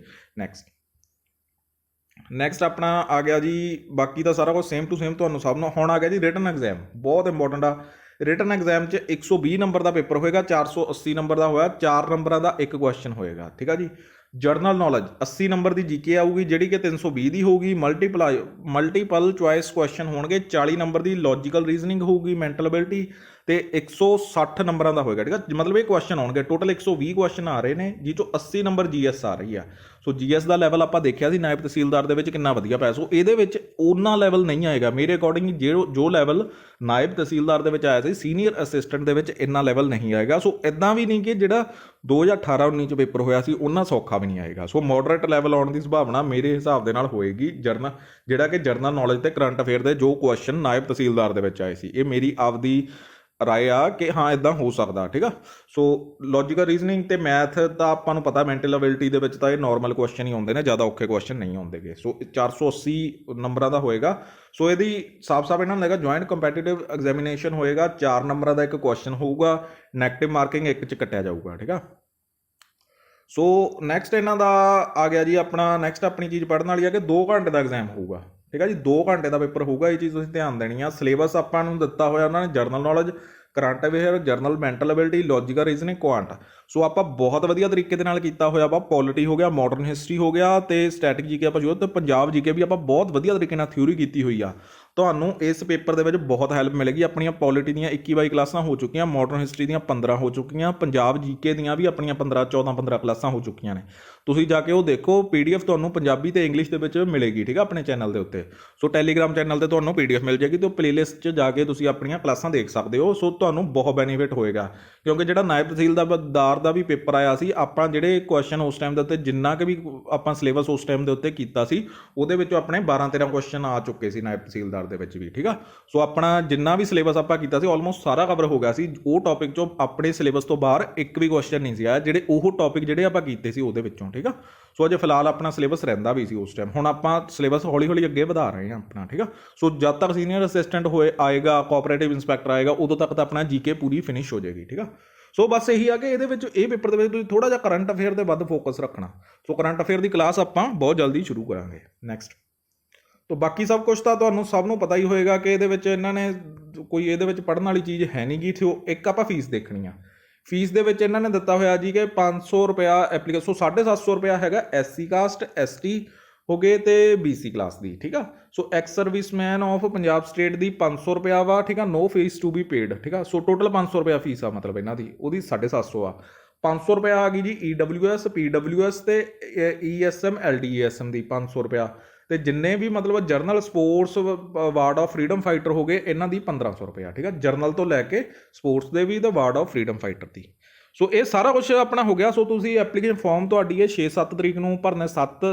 ਨੈਕਸਟ ਆਪਣਾ ਆ ਗਿਆ ਜੀ, ਬਾਕੀ ਤਾਂ ਸਾਰਾ ਕੁਝ ਸੇਮ ਟੂ ਸੇਮ ਤੁਹਾਨੂੰ ਸਭ ਨੂੰ। ਹੁਣ ਆ ਗਿਆ ਜੀ ਰਿਟਨ ਐਗਜ਼ਾਮ, ਬਹੁਤ ਇੰਪੋਰਟੈਂਟ ਆ। ਰਿਟਨ ਐਗਜ਼ਾਮ 'ਚ 120 ਨੰਬਰ ਦਾ ਪੇਪਰ ਹੋਏਗਾ, 480 ਨੰਬਰ ਦਾ ਹੋਇਆ, 4 ਨੰਬਰਾਂ ਦਾ ਇੱਕ ਕੁਐਸਚਨ ਹੋਏਗਾ, ਠੀਕ ਆ ਜੀ। ਜਰਨਲ ਨੌਲੇਜ 80 ਨੰਬਰ ਦੀ GK ਆਊਗੀ, ਜਿਹੜੀ ਕਿ 320 ਦੀ ਹੋਊਗੀ। ਮਲਟੀਪਲ ਚੁਆਇਸ ਕੁਐਸਚਨ ਹੋਣਗੇ, 40 ਨੰਬਰ ਦੀ ਲੌਜੀਕਲ ਰੀਜ਼ਨਿੰਗ ਹੋਊਗੀ, ਮੈਂਟਲ ਐਬਿਲਿਟੀ, ਤੇ 160 ਨੰਬਰਾਂ ਦਾ ਹੋਏਗਾ, ਠੀਕ ਆ। ਮਤਲਬ ਇਹ ਕੁਐਸਚਨ ਆਉਣਗੇ, ਟੋਟਲ 120 ਕੁਐਸਚਨ ਆ ਰਹੇ ਨੇ, ਜਿਹ ਚੋਂ 80 ਨੰਬਰ GS ਆ ਰਹੀ ਆ। ਸੋ GS ਦਾ ਲੈਵਲ ਆਪਾਂ ਦੇਖਿਆ ਸੀ ਨਾਇਬ ਤਹਿਸੀਲਦਾਰ ਦੇ ਵਿੱਚ ਕਿੰਨਾ ਵਧੀਆ ਪਿਆ। ਸੋ ਇਹਦੇ ਵਿੱਚ ਉਹਨਾਂ ਲੈਵਲ ਨਹੀਂ ਆਏਗਾ ਮੇਰੇ ਅਕੋਰਡਿੰਗ, ਜੋ ਲੈਵਲ ਨਾਇਬ ਤਹਿਸੀਲਦਾਰ ਦੇ ਵਿੱਚ ਆਇਆ ਸੀ, ਸੀਨੀਅਰ ਅਸਿਸਟੈਂਟ ਦੇ ਵਿੱਚ ਇੰਨਾ ਲੈਵਲ ਨਹੀਂ ਆਏਗਾ। ਸੋ ਇਦਾਂ ਵੀ ਨਹੀਂ ਕਿ ਜਿਹੜਾ 2018-19 'ਚ ਪੇਪਰ ਹੋਇਆ ਸੀ ਉਹਨਾਂ ਸੌਖਾ ਵੀ ਨਹੀਂ ਆਏਗਾ। ਸੋ ਮੋਡਰੇਟ ਲੈਵਲ ਆਉਣ ਦੀ ਸੰਭਾਵਨਾ ਮੇਰੇ ਹਿਸਾਬ ਦੇ ਨਾਲ ਹੋਏਗੀ। ਜਿਹੜਾ ਕਿ ਜਰਨਲ ਨੌਲੇਜ ਤੇ ਕਰੰਟ ਅਫੇਅਰ ਦੇ ਜੋ ਕੁਐਸਚਨ ਨਾਇਬ ਤਹਿਸੀਲਦਾਰ ਦੇ ਵਿੱਚ ਆਏ ਸੀ, ਇਹ ਮੇਰੀ ਆਪਦੀ ਰਾਏ ਆ ਕਿ ਹਾਂ ਇਦਾਂ ਹੋ ਸਕਦਾ, ਠੀਕ ਆ। ਸੋ ਲੌਜੀਕਲ ਰੀਜ਼ਨਿੰਗ ਤੇ ਮੈਥ ਤਾਂ ਆਪਾਂ ਨੂੰ ਪਤਾ, ਮੈਂਟਲ ਐਬਿਲਿਟੀ ਦੇ ਵਿੱਚ ਤਾਂ ਇਹ ਨਾਰਮਲ ਕੁਐਸਚਨ ਹੀ ਆਉਂਦੇ ਨੇ, ਜ਼ਿਆਦਾ ਔਖੇ ਕੁਐਸਚਨ ਨਹੀਂ ਆਉਂਦੇਗੇ। ਸੋ 480 ਨੰਬਰਾਂ ਦਾ ਹੋਏਗਾ। ਸੋ ਇਹਦੀ ਸਾਫ਼ ਇਹਨਾਂ ਨੂੰ ਲੱਗਾ ਜੁਆਇੰਟ ਕੰਪੈਟੀਟਿਵ ਐਗਜ਼ਾਮੀਨੇਸ਼ਨ ਹੋਏਗਾ, 4 ਨੰਬਰਾਂ ਦਾ ਇੱਕ ਕੁਐਸਚਨ ਹੋਊਗਾ, ਨੈਗੇਟਿਵ ਮਾਰਕਿੰਗ 1 'ਚ ਕੱਟਿਆ ਜਾਊਗਾ, ਠੀਕ ਆ। ਸੋ ਨੈਕਸਟ ਇਹਨਾਂ ਦਾ ਆ ਗਿਆ ਜੀ ਆਪਣਾ, ਨੈਕਸਟ ਆਪਣੀ ਚੀਜ਼ ਪੜ੍ਹਨ ਵਾਲੀ ਆ ਕਿ 2 ਘੰਟੇ ਦਾ ਐਗਜ਼ਾਮ ਹੋਊਗਾ, ਠੀਕ ਆ ਜੀ। 2 ਘੰਟੇ ਦਾ ਪੇਪਰ ਹੋਊਗਾ, ਇਹ ਚੀਜ਼ ਤੁਸੀਂ ਧਿਆਨ ਦੇਣੀ ਆ। ਸਿਲੇਬਸ ਆਪਾਂ ਨੂੰ ਦਿੱਤਾ ਹੋਇਆ ਉਹਨਾਂ ਨੇ, general knowledge, current affair, general mental ability, logical reasoning, quant. So ਆਪਾਂ ਬਹੁਤ ਵਧੀਆ ਤਰੀਕੇ ਦੇ ਨਾਲ ਕੀਤਾ ਹੋਇਆ ਵਾ। ਪੋਲਿਟੀ ਹੋ ਗਿਆ, ਮਾਡਰਨ ਹਿਸਟਰੀ ਹੋ ਗਿਆ, ਤੇ ਸਟੈਟਿਕ GK ਆਪਾਂ ਜੋ, ਤੇ ਪੰਜਾਬ GK ਵੀ ਆਪਾਂ ਬਹੁਤ ਵਧੀਆ ਤਰੀਕੇ ਨਾਲ ਥਿਊਰੀ ਕੀਤੀ ਹੋਈ ਆ। ਤੁਹਾਨੂੰ ਇਸ ਪੇਪਰ ਦੇ ਵਿੱਚ ਬਹੁਤ ਹੈਲਪ ਮਿਲੇਗੀ। ਆਪਣੀਆਂ ਪੋਲਿਟੀ ਦੀਆਂ 21-22 ਕਲਾਸਾਂ ਹੋ ਚੁੱਕੀਆਂ, ਮਾਡਰਨ ਹਿਸਟਰੀ ਦੀਆਂ 15 ਹੋ ਚੁੱਕੀਆਂ, ਪੰਜਾਬ ਜੀਕੇ ਦੀਆਂ ਵੀ ਆਪਣੀਆਂ 14-15 ਕਲਾਸਾਂ ਹੋ ਚੁੱਕੀਆਂ ਨੇ। ਤੁਸੀਂ ਜਾ ਕੇ ਉਹ ਦੇਖੋ, PDF ਤੁਹਾਨੂੰ ਪੰਜਾਬੀ ਤੇ ਇੰਗਲਿਸ਼ ਦੇ ਵਿੱਚ ਮਿਲੇਗੀ, ਠੀਕ ਆ, ਆਪਣੇ ਚੈਨਲ ਦੇ ਉੱਤੇ। ਸੋ ਟੈਲੀਗ੍ਰਾਮ ਚੈਨਲ ਤੇ ਤੁਹਾਨੂੰ PDF ਮਿਲ ਜਾਏਗੀ ਤੇ ਉਹ ਪਲੇਲਿਸਟ 'ਚ ਜਾ ਕੇ ਤੁਸੀਂ ਆਪਣੀਆਂ ਕਲਾਸਾਂ ਦੇਖ ਸਕਦੇ ਹੋ। ਸੋ ਤੁਹਾਨੂੰ ਬਹੁਤ ਬੈਨੀਫਿਟ ਹੋਏਗਾ, ਕਿਉਂਕਿ ਜਿਹੜਾ ਨਾਇਬ ਤਹਿਸੀਲਦਾਰ ਦਾ ਵੀ ਪੇਪਰ ਆਇਆ ਸੀ, ਆਪਾਂ ਜਿਹੜੇ ਕੁਐਸਚਨ ਉਸ ਟਾਈਮ ਦੇ ਉੱਤੇ ਜਿੰਨਾ ਕਿ ਵੀ ਆਪਾਂ ਸਿਲੇਬਸ ਉਸ ਟਾਈਮ ਦੇ ਉੱਤੇ ਕੀਤਾ ਸੀ, ਉਹਦੇ ਵਿੱਚੋਂ ਆਪਣੇ 12-13 ਕੁਐਸਚਨ ਆ ਚੁੱਕੇ ਸੀ ਨਾਇਬ ਤਹਿਸੀਲਦਾਰ ਦੇ ਵਿੱਚ ਵੀ, ਠੀਕ ਆ। ਸੋ ਆਪਣਾ ਜਿੰਨਾ ਵੀ ਸਿਲੇਬਸ ਆਪਾਂ ਕੀਤਾ ਸੀ ਆਲਮੋਸਟ ਸਾਰਾ ਕਵਰ ਹੋ ਗਿਆ ਸੀ। ਉਹ ਟੌਪਿਕ 'ਚੋਂ ਆਪਣੇ ਸਿਲੇਬਸ ਤੋਂ ਬਾਹਰ ਇੱਕ ਵੀ ਕੁਐਸਚਨ ਨਹੀਂ ਸੀ ਆਇਆ, ਜਿਹੜੇ ਉਹ ਟੌਪਿਕ ਜਿਹੜੇ ਆਪਾਂ ਕੀਤੇ ਸੀ ਉਹਦੇ ਵਿੱਚੋਂ, ਠੀਕ ਆ। ਸੋ ਅਜੇ ਫਿਲਹਾਲ ਆਪਣਾ ਸਿਲੇਬਸ ਰਹਿੰਦਾ ਵੀ ਸੀ ਉਸ ਟਾਈਮ। ਹੁਣ ਆਪਾਂ ਸਿਲੇਬਸ ਹੌਲੀ-ਹੌਲੀ ਅੱਗੇ ਵਧਾ ਰਹੇ ਹਾਂ ਆਪਣਾ, ਠੀਕ ਆ। ਸੋ ਜਦ ਤੱਕ ਸੀਨੀਅਰ ਅਸਿਸਟੈਂਟ ਆਏਗਾ, ਕੋਆਪਰੇਟਿਵ ਇੰਸਪੈਕਟਰ ਆਏਗਾ, ਉਦੋਂ ਤੱਕ ਤਾਂ ਆਪਣਾ ਜੀਕੇ ਪੂਰੀ ਫਿਨਿਸ਼ ਹੋ ਜਾਏਗੀ, ਠੀਕ ਆ। ਸੋ ਬਸ ਇਹੀ ਆ ਕਿ ਇਹਦੇ ਵਿੱਚ ਇਹ ਪੇਪਰ ਦੇ ਵਿੱਚ ਤੁਸੀਂ ਥੋੜਾ ਜਿਹਾ ਕਰੰਟ ਅਫੇਅਰ ਦੇ ਵੱਧ ਫੋਕਸ ਰੱਖਣਾ। ਸੋ ਕਰੰਟ ਅਫੇਅਰ ਦੀ ਕਲਾਸ ਆਪਾਂ ਬਹੁਤ ਜਲਦੀ ਸ਼ੁਰੂ ਕਰਾਂਗੇ ਨੈਕਸਟ। ਤੋ ਬਾਕੀ ਸਭ ਕੁਝ ਤਾਂ ਤੁਹਾਨੂੰ ਸਭ ਨੂੰ ਪਤਾ ਹੀ ਹੋਏਗਾ ਕਿ ਇਹਦੇ ਵਿੱਚ ਇਹਨਾਂ ਨੇ ਕੋਈ ਇਹਦੇ ਵਿੱਚ ਪੜ੍ਹਨ ਵਾਲੀ ਚੀਜ਼ ਹੈ ਨਹੀਂ ਗੀ। ਇੱਕ ਆਪਾਂ ਫੀਸ ਦੇਖਣੀ ਆ। ਫੀਸ ਦੇ ਵਿੱਚ ਇਹਨਾਂ ਨੇ ਦਿੱਤਾ ਹੋਇਆ ਜੀ ਕਿ 500 ਰੁਪਇਆ ਐਪਲੀਕੇਸ਼ਨ। ਸੋ 750 ਰੁਪਇਆ ਹੈਗਾ SC ਕਾਸਟ, ST ਹੋ ਗਏ ਤੇ BC ਕਲਾਸ ਦੀ, ਠੀਕ ਆ। So ex serviceman of Punjab state ਦੀ 500 ਰੁਪਇਆ ਵਾ, ਠੀਕ ਆ। No fee to be paid, ਠੀਕ ਆ। ਸੋ ਟੋਟਲ 500 ਰੁਪਇਆ ਫੀਸ ਆ, ਮਤਲਬ ਇਹਨਾਂ ਦੀ, ਉਹਦੀ 750 ਆ। 500 ਰੁਪਇਆ ਆ ਗਈ ਜੀ EWS, PWS ਤੇ ESM LDESM ਦੀ 500 ਰੁਪਇਆ। ਤੇ ਜਿੰਨੇ ਵੀ ਮਤਲਬ general sports award of freedom fighter ਹੋ ਗਏ, ਇਹਨਾਂ ਦੀ 1500 ਰੁਪਇਆ, ਠੀਕ ਆ। ਜਰਨਲ ਤੋਂ ਲੈ ਕੇ ਸਪੋਰਟਸ ਦੇ ਵੀ ਤੇ ਅਵਾਰਡ ਆਫ ਫਰੀडम ਫਾਈਟਰ ਦੀ। ਸੋ ਇਹ ਸਾਰਾ ਕੁਝ ਆਪਣਾ ਹੋ ਗਿਆ। ਸੋ ਤੁਸੀਂ ਐਪਲੀਕੇਸ਼ਨ ਫਾਰਮ ਤੁਹਾਡੀ ਇਹ 6-7 ਤਰੀਕ ਨੂੰ ਭਰਨੇ,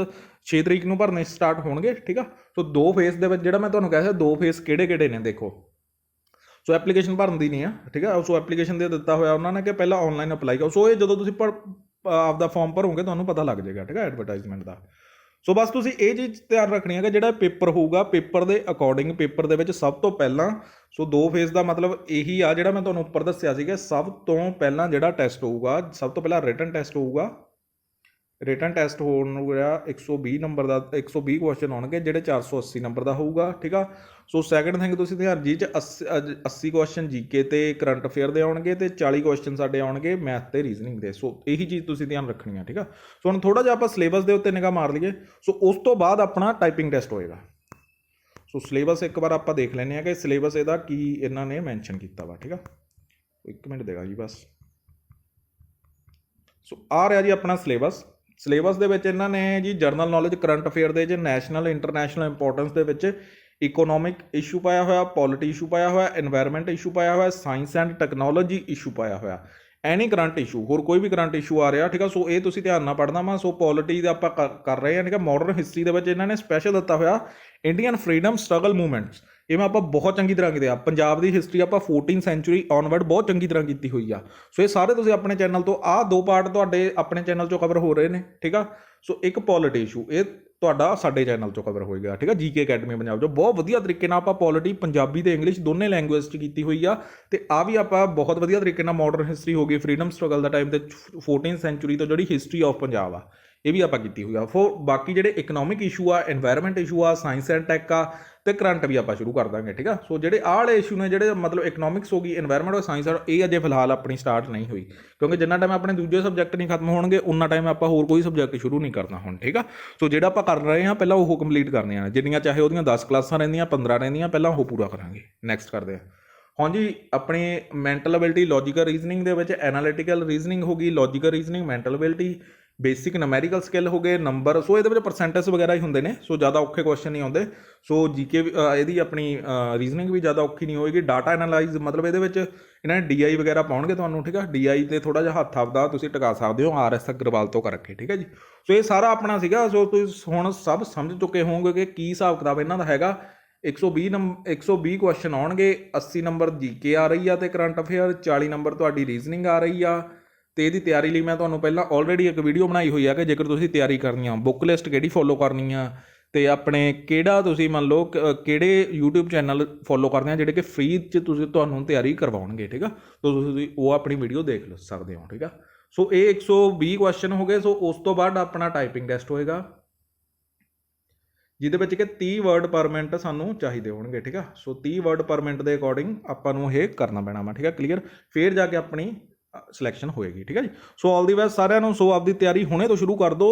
6 ਤਰੀਕ ਨੂੰ ਭਰਨੇ ਸਟਾਰਟ ਹੋਣਗੇ, ਠੀਕ ਆ। ਸੋ 2 ਫੇਸ ਦੇ ਵਿੱਚ ਜਿਹੜਾ ਮੈਂ ਤੁਹਾਨੂੰ ਕਿਹਾ ਸੀ 2 ਫੇਸ ਕਿਹੜੇ ਨੇ ਦੇਖੋ। ਸੋ ਐਪਲੀਕੇਸ਼ਨ ਭਰਨ ਦੀ ਨਹੀਂ ਆ, ਠੀਕ ਆ। ਸੋ ਐਪਲੀਕੇਸ਼ਨ ਦੇ ਦਿੱਤਾ ਹੋਇਆ ਉਹਨਾਂ ਨੇ ਕਿ ਪਹਿਲਾਂ ਆਨਲਾਈਨ ਅਪਲਾਈ ਕਰੋ। ਸੋ ਇਹ ਜਦੋਂ ਤੁਸੀਂ ਆਪਦਾ ਫਾਰਮ ਭਰੋਗੇ ਤੁਹਾਨੂੰ ਪਤਾ ਲੱਗ ਜਾਏਗਾ, ਠੀਕ ਆ, ਐਡਵਰਟਾਈਜ਼ਮੈਂਟ ਦਾ। ਸੋ ਬਸ ਤੁਸੀਂ ਇਹ ਚੀਜ਼ ਧਿਆਨ ਰੱਖਣੀ ਹੈ ਕਿ ਜਿਹੜਾ ਪੇਪਰ ਹੋਊਗਾ, ਪੇਪਰ ਦੇ ਅਕੋਰਡਿੰਗ ਪੇਪਰ ਦੇ ਵਿੱਚ ਸਭ ਤੋਂ ਪਹਿਲਾਂ, ਸੋ 2 ਫੇਸ ਦਾ ਮਤਲਬ ਇਹੀ ਆ ਜਿਹੜਾ ਮੈਂ ਤੁਹਾਨੂੰ ਉੱਪਰ ਦੱਸਿਆ ਸੀ ਕਿ ਸਭ ਤੋਂ ਪਹਿਲਾਂ ਜਿਹੜਾ ਟੈਸਟ ਹੋਊਗਾ, ਸਭ ਤੋਂ ਪਹਿਲਾਂ ਰਿਟਨ ਟੈਸਟ ਹੋਊਗਾ। ਰਿਟਨ ਟੈਸਟ ਹੋਣ ਨੂੰ ਜਿਹੜਾ 120 ਨੰਬਰ ਦਾ 120 ਕੁਐਸਚਨ ਆਉਣਗੇ, ਜਿਹੜੇ 480 ਨੰਬਰ ਦਾ ਹੋਊਗਾ, ਠੀਕ ਆ। ਸੋ ਸੈਕਿੰਡ ਥਿੰਗ ਤੁਸੀਂ ਧਿਆਨ ਜੀ 'ਚ 80 ਕੁਐਸਚਨ ਜੀਕੇ ਤੇ ਕਰੰਟ ਅਫੇਅਰ ਦੇ ਆਉਣਗੇ ਤੇ 40 ਕੁਐਸਚਨ ਸਾਡੇ ਆਉਣਗੇ ਮੈਥ ਤੇ ਰੀਜ਼ਨਿੰਗ ਦੇ। ਸੋ ਇਹੀ ਚੀਜ਼ ਤੁਸੀਂ ਧਿਆਨ ਰੱਖਣੀ ਆ, ਠੀਕ ਆ। ਸੋ ਹੁਣ ਥੋੜਾ ਜਿਹਾ ਆਪਾਂ ਸਿਲੇਬਸ ਦੇ ਉੱਤੇ ਨਿਗਾਹ ਮਾਰ ਲਈਏ। ਸੋ ਉਸ ਤੋਂ ਬਾਅਦ ਆਪਣਾ ਟਾਈਪਿੰਗ ਟੈਸਟ ਹੋਏਗਾ। ਸੋ ਸਿਲੇਬਸ ਇੱਕ ਵਾਰ ਆਪਾਂ ਦੇਖ ਲੈਂਦੇ ਆ ਕਿ ਸਿਲੇਬਸ ਇਹਦਾ ਕੀ ਇਹਨਾਂ ਨੇ ਮੈਂਸ਼ਨ ਕੀਤਾ ਵਾ, ਠੀਕ ਆ। 1 ਮਿੰਟ ਦੇਗਾ ਜੀ ਬਸ। ਸੋ ਆ ਰਿਹਾ ਜੀ ਆਪਣਾ ਸਿਲੇਬਸ ਦੇ ਵਿੱਚ ਇਹਨਾਂ ਨੇ ਜੀ ਜਰਨਲ ਨੌਲੇਜ, ਕਰੰਟ ਅਫੇਅਰ ਦੇ 'ਚ ਨੈਸ਼ਨਲ ਇੰਟਰਨੈਸ਼ਨਲ ਇੰਪੋਰਟੈਂਸ ਦੇ ਵਿੱਚ ਇਕੋਨੋਮਿਕ ਇਸ਼ੂ ਪਾਇਆ ਹੋਇਆ, ਪੋਲਿਟੀ ਇਸ਼ੂ ਪਾਇਆ ਹੋਇਆ, ਐਨਵਾਇਰਨਮੈਂਟ ਇਸ਼ੂ ਪਾਇਆ ਹੋਇਆ, ਸਾਇੰਸ ਐਂਡ ਟੈਕਨੋਲੋਜੀ ਇਸ਼ੂ ਪਾਇਆ ਹੋਇਆ, ਐਨੀ ਕਰੰਟ ਇਸ਼ੂ, ਹੋਰ ਕੋਈ ਵੀ ਕਰੰਟ ਇਸ਼ੂ ਆ ਰਿਹਾ, ਠੀਕ ਆ। ਸੋ ਇਹ ਤੁਸੀਂ ਧਿਆਨ ਨਾਲ ਪੜ੍ਹਨਾ ਵਾ। ਸੋ ਪੋਲਿਟੀ ਦਾ ਆਪਾਂ ਕਰ ਰਹੇ ਹਾਂ, ਠੀਕ ਆ। ਮਾਡਰਨ ਹਿਸਟਰੀ ਦੇ ਵਿੱਚ ਇਹਨਾਂ ਨੇ ਸਪੈਸ਼ਲ ਦਿੱਤਾ ਹੋਇਆ ਇੰਡੀਅਨ ਫਰੀडम ਸਟਰਗਲ ਮੂਵਮੈਂਟਸ। ਇਵੇਂ ਆਪਾਂ ਬਹੁਤ ਚੰਗੀ ਤਰ੍ਹਾਂ ਕੀਤੇ ਆ। ਪੰਜਾਬ ਦੀ ਹਿਸਟਰੀ ਆਪਾਂ 14th ਸੈਂਚੁਰੀ ਔਨਵਰਡ ਬਹੁਤ ਚੰਗੀ ਤਰ੍ਹਾਂ ਕੀਤੀ ਹੋਈ ਆ। ਸੋ ਇਹ ਸਾਰੇ ਤੁਸੀਂ ਆਪਣੇ ਚੈਨਲ ਤੋਂ ਆਹ 2 ਪਾਰਟ ਤੁਹਾਡੇ ਆਪਣੇ ਚੈਨਲ 'ਚੋਂ ਕਵਰ ਹੋ ਰਹੇ ਨੇ, ਠੀਕ ਆ। ਸੋ ਇੱਕ ਪੋਲਿਟੀ ਇਸ਼ੂ ਇਹ ਤੁਹਾਡਾ ਸਾਡੇ ਚੈਨਲ 'ਚੋਂ ਕਵਰ ਹੋਏਗਾ, ਠੀਕ ਆ। GK ਅਕੈਡਮੀ ਪੰਜਾਬ 'ਚੋਂ ਬਹੁਤ ਵਧੀਆ ਤਰੀਕੇ ਨਾਲ ਆਪਾਂ ਪੋਲਿਟੀ ਪੰਜਾਬੀ ਤੇ ਇੰਗਲਿਸ਼ ਦੋਨੇ ਲੈਂਗੁਏਜ 'ਚ ਕੀਤੀ ਹੋਈ ਆ। ਤੇ ਆ ਵੀ ਆਪਾਂ ਬਹੁਤ ਵਧੀਆ ਤਰੀਕੇ ਨਾਲ ਮਾਡਰਨ ਹਿਸਟਰੀ ਹੋ ਗਈ, ਫਰੀडम ਸਟਰਗਲ ਦਾ ਟਾਈਮ ਤੇ 14th ਸੈਂਚੁਰੀ ਤੋਂ ਜਿਹੜੀ ਹਿਸਟਰੀ ਆਫ ਪੰਜਾਬ ਆ, ਇਹ ਵੀ ਆਪਾਂ ਕੀਤੀ ਹੋਈ ਆ। ਬਾਕੀ ਜਿਹੜੇ ਇਕਨੋਮਿਕ ਇਸ਼ੂ ਆ, ਐਨਵਾਇਰਨਮੈਂਟ ਇਸ਼ੂ ਆ, ਸਾਇੰਸ ਐਂਡ ਟੈਕ ਆ ਤੇ ਕਰੰਟ ਵੀ ਆਪਾਂ ਸ਼ੁਰੂ ਕਰ ਦਾਂਗੇ, ਠੀਕ ਆ। ਸੋ ਜਿਹੜੇ ਆਹ ਵਾਲੇ ਇਸ਼ੂ ਨੇ, ਜਿਹੜੇ ਮਤਲਬ ਇਕਨੋਮਿਕਸ ਹੋ ਗਈ, ਐਨਵਾਇਰਨਮੈਂਟ ਹੋ, ਸਾਇੰਸ, ਇਹ ਅਜੇ ਫਿਲਹਾਲ ਆਪਣੀ ਸਟਾਰਟ ਨਹੀਂ ਹੋਈ, ਕਿਉਂਕਿ ਜਿੰਨਾ ਟਾਈਮ ਆਪਣੇ ਦੂਜੇ ਸਬਜੈਕਟ ਨਹੀਂ ਖਤਮ ਹੋਣਗੇ ਉਨਾ ਟਾਈਮ ਆਪਾਂ ਹੋਰ ਕੋਈ ਸਬਜੈਕਟ ਸ਼ੁਰੂ ਨਹੀਂ ਕਰਨਾ ਹੁਣ, ਠੀਕ ਆ। ਸੋ ਜਿਹੜਾ ਆਪਾਂ ਕਰ ਰਹੇ ਹਾਂ ਪਹਿਲਾਂ ਉਹ ਕੰਪਲੀਟ ਕਰਨੇ ਆ, ਜਿੰਨੀਆਂ ਚਾਹੇ ਉਹਦੀਆਂ 10 ਕਲਾਸਾਂ ਰਹਿੰਦੀਆਂ, 15 ਰਹਿੰਦੀਆਂ, ਪਹਿਲਾਂ ਉਹ ਪੂਰਾ ਕਰਾਂਗੇ। ਨੈਕਸਟ ਕਰਦੇ ਹਾਂ ਹਾਂਜੀ ਆਪਣੀ ਮੈਂਟਲ ਅਬਿਲਿਟੀ, ਲੌਜੀਕਲ ਰੀਜ਼ਨਿੰਗ ਦੇ ਵਿੱਚ ਐਨਾਲਿਟੀਕਲ ਰੀਜ਼ਨਿੰਗ ਹੋ ਗਈ, logical reasoning, mental ability, basic numerical skill ਹੋ ਗਏ, ਨੰਬਰ। ਸੋ ਇਹਦੇ ਵਿੱਚ ਪਰਸੈਂਟੇਜ ਵਗੈਰਾ ਹੀ ਹੁੰਦੇ ਨੇ। ਸੋ ਜ਼ਿਆਦਾ ਔਖੇ ਕੁਐਸਚਨ ਨਹੀਂ ਆਉਂਦੇ। ਸੋ ਜੀਕੇ ਇਹਦੀ ਆਪਣੀ ਰੀਜ਼ਨਿੰਗ ਵੀ ਜ਼ਿਆਦਾ ਔਖੀ ਨਹੀਂ ਹੋਏਗੀ। ਡਾਟਾ ਐਨਾਲਾਈਜ਼ ਮਤਲਬ ਇਹਦੇ ਵਿੱਚ ਇਹਨਾਂ ਨੇ DI ਵਗੈਰਾ ਪਾਉਣਗੇ ਤੁਹਾਨੂੰ, ਠੀਕ ਆ। DI ਤੇ ਥੋੜਾ ਜਿਹਾ ਹੱਥ ਆਪਦਾ ਤੁਸੀਂ ਟਿਕਾ ਸਕਦੇ ਹੋ RS ਅਗਰਵਾਲ ਤੋਂ ਕਰਕੇ, ਠੀਕ ਹੈ ਜੀ। ਸੋ ਇਹ ਸਾਰਾ ਆਪਣਾ ਸੀਗਾ। ਸੋ ਤੁਸੀਂ ਹੁਣ ਸਭ ਸਮਝ ਚੁੱਕੇ ਹੋਵੋਗੇ ਕਿ ਕੀ ਹਿਸਾਬ ਕਿਤਾਬ ਇਹਨਾਂ ਦਾ ਹੈਗਾ। 120 ਕੁਐਸਚਨ ਆਉਣਗੇ, 80 ਨੰਬਰ ਜੀਕੇ ਆ ਰਹੀ ਆ ਤੇ ਕਰੰਟ ਅਫੇਅਰ, 40 ਨੰਬਰ ਤੁਹਾਡੀ ਰੀਜ਼ਨਿੰਗ ਆ ਰਹੀ ਆ। ਤੇ ਇਹਦੀ ਤਿਆਰੀ ਲਈ ਮੈਂ ਤੁਹਾਨੂੰ ਪਹਿਲਾਂ ਆਲਰੇਡੀ ਇੱਕ ਵੀਡੀਓ ਬਣਾਈ ਹੋਈ ਆ ਕਿ ਜੇਕਰ ਤੁਸੀਂ ਤਿਆਰੀ ਕਰਨੀ ਆ, ਬੁੱਕ ਲਿਸਟ ਕਿਹੜੀ ਫੋਲੋ ਕਰਨੀ ਆ ਤੇ ਆਪਣੇ ਕਿਹੜਾ ਤੁਸੀਂ ਮੰਨ ਲਓ ਕਿਹੜੇ YouTube ਚੈਨਲ ਫੋਲੋ ਕਰਨੇ ਆ ਜਿਹੜੇ ਕਿ ਫ੍ਰੀ 'ਚ ਤੁਹਾਨੂੰ ਤਿਆਰੀ ਕਰਵਾਉਣਗੇ, ਠੀਕ ਆ। ਸੋ ਤੁਸੀਂ ਉਹ ਆਪਣੀ ਵੀਡੀਓ ਦੇਖ ਸਕਦੇ ਹੋ, ਠੀਕ ਆ। ਸੋ ਇਹ 120 ਕੁਐਸਚਨ ਹੋ ਗਏ। ਸੋ ਉਸ ਤੋਂ ਬਾਅਦ ਆਪਣਾ ਟਾਈਪਿੰਗ ਟੈਸਟ ਹੋਏਗਾ, ਜਿਹਦੇ ਵਿੱਚ ਕਿ 30 ਵਰਡ ਪਰ ਮਿੰਟ ਸਾਨੂੰ ਚਾਹੀਦੇ ਹੋਣਗੇ, ਠੀਕ ਆ। ਸੋ 30 ਵਰਡ ਪਰ ਮਿੰਟ ਦੇ ਅਕੋਰਡਿੰਗ ਆਪਾਂ ਨੂੰ ਇਹ ਕਰਨਾ ਪੈਣਾ ਵਾ, ਠੀਕ ਆ, ਕਲੀਅਰ। ਫਿਰ ਜਾ ਕੇ ਆਪਣੀ ਸਿਲੈਕਸ਼ਨ ਹੋਏਗੀ। ਠੀਕ ਹੈ ਜੀ। ਸੋ ਆਲ ਦੀ ਬੈਸਟ ਸਾਰਿਆਂ ਨੂੰ। ਸੋ ਆਪਦੀ ਤਿਆਰੀ ਹੁਣੇ ਤੋਂ ਸ਼ੁਰੂ ਕਰ ਦਿਓ,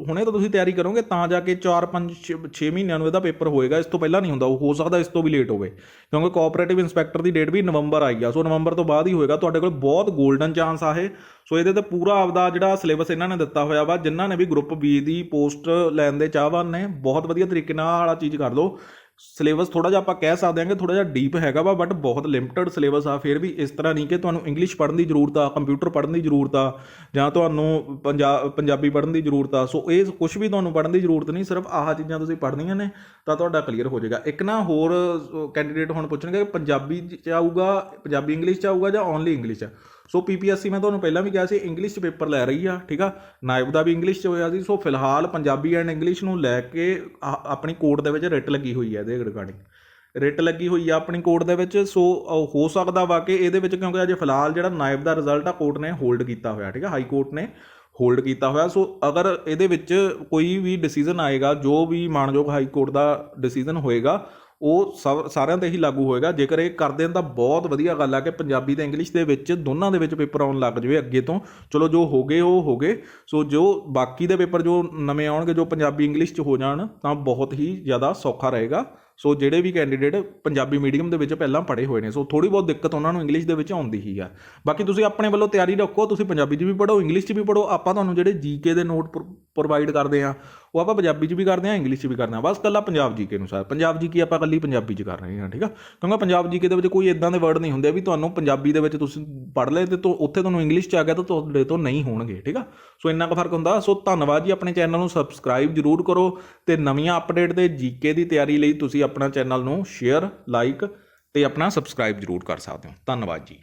ਹੁਣੇ ਤੋਂ ਤੁਸੀਂ ਤਿਆਰੀ ਕਰੋਗੇ ਤਾਂ ਜਾ ਕੇ 4 5 6 ਮਹੀਨਿਆਂ ਨੂੰ ਇਹਦਾ ਪੇਪਰ ਹੋਏਗਾ। ਇਸ ਤੋਂ ਪਹਿਲਾਂ ਨਹੀਂ ਹੁੰਦਾ, ਹੋ ਸਕਦਾ ਇਸ ਤੋਂ ਵੀ ਲੇਟ ਹੋਵੇ, ਕਿਉਂਕਿ ਕੋਆਪਰੇਟਿਵ ਇੰਸਪੈਕਟਰ ਦੀ ਡੇਟ ਵੀ ਨਵੰਬਰ ਆਈ ਆ। ਸੋ ਨਵੰਬਰ ਤੋਂ ਬਾਅਦ ਹੀ ਹੋਏਗਾ। ਤੁਹਾਡੇ ਕੋਲ ਬਹੁਤ ਗੋਲਡਨ ਚਾਂਸ ਆ ਇਹ। ਸੋ ਇਹਦੇ ਤੇ ਪੂਰਾ ਆਪਦਾ ਜਿਹੜਾ ਸਿਲੇਬਸ ਇਹਨਾਂ ਨੇ ਦਿੱਤਾ ਹੋਇਆ ਵਾ, ਜਿਨ੍ਹਾਂ ਨੇ ਵੀ ਗਰੁੱਪ ਬੀ ਦੀ ਪੋਸਟ ਲੈਣ ਦੇ ਚਾਹਵਾਨ ਨੇ, ਬਹੁਤ ਵਧੀਆ ਤਰੀਕੇ ਨਾਲ ਆਹ ਚੀਜ਼ ਕਰ ਲਓ। ਸਿਲੇਬਸ ਥੋੜ੍ਹਾ ਜਿਹਾ ਆਪਾਂ ਕਹਿ ਸਕਦੇ ਹਾਂ ਕਿ ਥੋੜ੍ਹਾ ਜਿਹਾ ਡੀਪ ਹੈਗਾ ਵਾ, ਬਟ ਬਹੁਤ ਲਿਮਟਡ ਸਿਲੇਬਸ ਆ। ਫਿਰ ਵੀ ਇਸ ਤਰ੍ਹਾਂ ਨਹੀਂ ਕਿ ਤੁਹਾਨੂੰ ਇੰਗਲਿਸ਼ ਪੜ੍ਹਨ ਦੀ ਜ਼ਰੂਰਤ ਆ, ਕੰਪਿਊਟਰ ਪੜ੍ਹਨ ਦੀ ਜ਼ਰੂਰਤ ਆ, ਜਾਂ ਤੁਹਾਨੂੰ ਪੰਜਾਬੀ ਪੜ੍ਹਨ ਦੀ ਜ਼ਰੂਰਤ ਆ। ਸੋ ਇਹ ਕੁਛ ਵੀ ਤੁਹਾਨੂੰ ਪੜ੍ਹਨ ਦੀ ਜ਼ਰੂਰਤ ਨਹੀਂ, ਸਿਰਫ ਆਹ ਚੀਜ਼ਾਂ ਤੁਸੀਂ ਪੜ੍ਹਨੀਆਂ ਨੇ ਤਾਂ ਤੁਹਾਡਾ ਕਲੀਅਰ ਹੋ ਜਾਏਗਾ। ਇੱਕ ਨਾ ਹੋਰ ਕੈਂਡੀਡੇਟ ਹੁਣ ਪੁੱਛਣਗੇ ਪੰਜਾਬੀ 'ਚ ਆਊਗਾ, ਪੰਜਾਬੀ ਇੰਗਲਿਸ਼ 'ਚ ਆਊਗਾ ਜਾਂ ਓਨਲੀ ਇੰਗਲਿਸ਼ 'ਚ। ਸੋ PPSC ਮੈਂ ਤੁਹਾਨੂੰ ਪਹਿਲਾਂ ਵੀ ਕਿਹਾ ਸੀ ਇੰਗਲਿਸ਼ 'ਚ ਪੇਪਰ ਲੈ ਰਹੀ ਆ। ਠੀਕ ਆ, ਨਾਇਬ ਦਾ ਵੀ ਇੰਗਲਿਸ਼ 'ਚ ਹੋਇਆ ਸੀ। ਸੋ ਫਿਲਹਾਲ ਪੰਜਾਬੀ ਐਂਡ ਇੰਗਲਿਸ਼ ਨੂੰ ਲੈ ਕੇ ਆਪਣੀ ਕੋਰਟ ਦੇ ਵਿੱਚ ਰਿਟ ਲੱਗੀ ਹੋਈ ਹੈ, ਇਹਦੇ ਰਿਗਾਰਡਿੰਗ ਰਿਟ ਲੱਗੀ ਹੋਈ ਆ ਆਪਣੀ ਕੋਰਟ ਦੇ ਵਿੱਚ। ਸੋ ਹੋ ਸਕਦਾ ਵਾ ਕਿ ਇਹਦੇ ਵਿੱਚ, ਕਿਉਂਕਿ ਅਜੇ ਫਿਲਹਾਲ ਜਿਹੜਾ ਨਾਇਬ ਦਾ ਰਿਜ਼ਲਟ ਆ ਕੋਰਟ ਨੇ ਹੋਲਡ ਕੀਤਾ ਹੋਇਆ। ਠੀਕ ਆ, ਹਾਈ ਕੋਰਟ ਨੇ ਹੋਲਡ ਕੀਤਾ ਹੋਇਆ। ਸੋ ਅਗਰ ਇਹਦੇ ਵਿੱਚ ਕੋਈ ਵੀ ਡਿਸੀਜ਼ਨ ਆਏਗਾ, ਜੋ ਵੀ ਮਾਣਯੋਗ ਹਾਈ ਕੋਰਟ ਦਾ ਡਿਸੀਜ਼ਨ ਹੋਏਗਾ, ਉਹ ਸਾਰਿਆਂ 'ਤੇ ਹੀ ਲਾਗੂ ਹੋਏਗਾ। ਜੇਕਰ ਇਹ ਕਰ ਦੇਣ ਤਾਂ ਬਹੁਤ ਵਧੀਆ ਗੱਲ ਆ ਕਿ ਪੰਜਾਬੀ ਤੇ ਇੰਗਲਿਸ਼ ਦੇ ਵਿੱਚ ਦੋਨਾਂ ਦੇ ਵਿੱਚ ਪੇਪਰ ਆਉਣ ਲੱਗ ਜਾਵੇ ਅੱਗੇ ਤੋਂ। ਚਲੋ ਜੋ ਹੋ ਗਏ ਉਹ ਹੋ ਗਏ। ਸੋ ਜੋ ਬਾਕੀ ਦੇ ਪੇਪਰ ਜੋ ਨਵੇਂ ਆਉਣਗੇ, ਜੋ ਪੰਜਾਬੀ ਇੰਗਲਿਸ਼ 'ਚ ਹੋ ਜਾਣ, ਤਾਂ ਬਹੁਤ ਹੀ ਜ਼ਿਆਦਾ ਸੌਖਾ ਰਹੇਗਾ। ਸੋ ਜਿਹੜੇ ਵੀ ਕੈਂਡੀਡੇਟ ਪੰਜਾਬੀ ਮੀਡੀਅਮ ਦੇ ਵਿੱਚ ਪਹਿਲਾਂ ਪੜ੍ਹੇ ਹੋਏ ਨੇ, ਸੋ ਥੋੜ੍ਹੀ ਬਹੁਤ ਦਿੱਕਤ ਉਹਨਾਂ ਨੂੰ ਇੰਗਲਿਸ਼ ਦੇ ਵਿੱਚ ਆਉਂਦੀ ਹੀ ਆ। ਬਾਕੀ ਤੁਸੀਂ ਆਪਣੇ ਵੱਲੋਂ ਤਿਆਰੀ ਰੱਖੋ, ਤੁਸੀਂ ਪੰਜਾਬੀ 'ਚ ਵੀ ਪੜ੍ਹੋ, ਇੰਗਲਿਸ਼ 'ਚ ਵੀ ਪੜ੍ਹੋ। ਆਪਾਂ ਤੁਹਾਨੂੰ ਜਿਹੜੇ GK ਦੇ ਨੋਟ ਪ੍ਰੋਵਾਈਡ ਕਰਦੇ ਹਾਂ, ਉਹ ਆਪਾਂ ਪੰਜਾਬੀ 'ਚ ਵੀ ਕਰਦੇ ਹਾਂ, ਇੰਗਲਿਸ਼ 'ਚ ਵੀ ਕਰਦੇ ਹਾਂ। ਬਸ ਇਕੱਲਾ ਪੰਜਾਬ GK ਅਨੁਸਾਰ, ਪੰਜਾਬ GK ਆਪਾਂ ਇਕੱਲੀ ਪੰਜਾਬੀ 'ਚ ਕਰ ਰਹੇ ਹਾਂ। ਠੀਕ ਆ, ਕਿਉਂਕਿ ਪੰਜਾਬ GK ਦੇ ਵਿੱਚ ਕੋਈ ਇੱਦਾਂ ਦੇ ਵਰਡ ਨਹੀਂ ਹੁੰਦੇ ਵੀ ਤੁਹਾਨੂੰ ਪੰਜਾਬੀ ਦੇ ਵਿੱਚ ਤੁਸੀਂ ਪੜ੍ਹ ਲਏ ਅਤੇ ਉੱਥੇ ਤੁਹਾਨੂੰ ਇੰਗਲਿਸ਼ 'ਚ ਆ ਗਿਆ ਤਾਂ ਤੁਹਾਡੇ ਤੋਂ ਨਹੀਂ ਹੋਣਗੇ। ਠੀਕ ਆ, ਸੋ ਇੰਨਾ ਕੁ ਫਰਕ ਹੁੰਦਾ। ਸੋ ਧੰਨਵਾਦ ਜੀ। ਆਪਣੇ ਚੈਨਲ ਨੂੰ ਸਬਸਕ੍ਰਾਈਬ ਜ਼ਰੂਰ ਕਰੋ, ਅਤੇ ਨਵੀਆਂ ਅਪਡੇਟ ਦੇ GK ਦੀ ਤਿਆਰੀ ਲਈ ਤੁਸੀਂ ਆਪਣਾ ਚੈਨਲ ਨੂੰ ਸ਼ੇਅਰ, ਲਾਈਕ ਅਤੇ ਆਪਣਾ ਸਬਸਕ੍ਰਾਈਬ ਜ਼ਰੂਰ ਕਰ ਸਕਦੇ ਹੋ। ਧੰਨਵਾਦ ਜੀ।